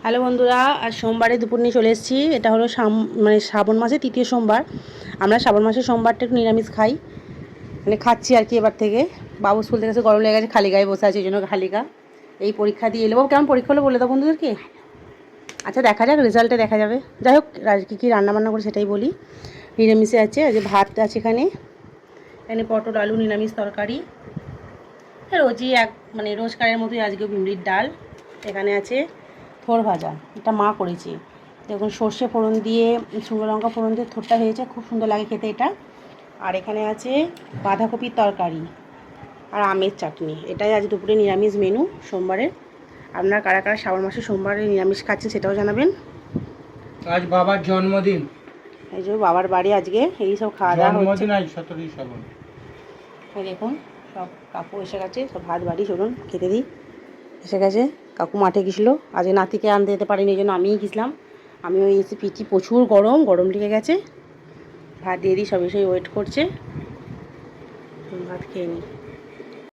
Hello বন্ধুরা, আজ সোমবারে দুপুর নিয়ে চলে এসেছি। এটা হলো শ্রাবণ মাসে তৃতীয় সোমবার। আমরা শ্রাবণ মাসের সোমবারটা একটু নিরামিষ খাই, মানে খাচ্ছি আর কি এবার থেকে। বাবু স্কুল থেকে এসে গরম লেগে গেছে, খালি গায়ে বসে আছে, এই জন্য খালিগা। এই পরীক্ষা দিয়ে এলো। কেমন পরীক্ষা হলো বলে দাও বন্ধুদেরকে। আচ্ছা, দেখা যাক, রেজাল্টে দেখা যাবে। যাই হোক, কী কী রান্নাবান্না করে সেটাই বলি। নিরামিষে আছে, আজ ভাত আছে এখানে পটল আলু নিরামিষ তরকারি। রোজই রোজকারের মতোই আজকে ভিন্ডির ডাল। এখানে আছে থোড় ভাজা, এটা মা করেছে। দেখুন, সর্ষে ফোড়ন দিয়ে, শুকনো লঙ্কা ফোড়ন দিয়ে থোড়টা হয়েছে, খুব সুন্দর লাগে খেতে এটা। আর এখানে আছে বাঁধাকপির তরকারি আর আমের চাটনি। এটাই আজ দুপুরে নিরামিষ মেনু সোমবারের। আপনারা কারা কারা শ্রাবণ মাসে সোমবারে নিরামিষ খাচ্ছেন সেটাও জানাবেন। আজ বাবার জন্মদিন। এই যে বাবার বাড়ি আজকে এই সব খাওয়া দাওয়া হচ্ছে। আজ 17 শ্রাবণ। দেখুন, সব কাকু এসে গেছে, সব ভাত বাড়ি, চলুন খেতে দিই। এসে গেছে কাকু, মাঠে গেছিলো আজকে, নাতিকে আনতে যেতে পারিনি, এই জন্য আমিই গেছিলাম। আমিও এসে পিঠি, প্রচুর গরম লেগে গেছে। ভাত দিয়ে দিই, সব এসে ওয়েট করছে, ভাত খেয়ে নিই।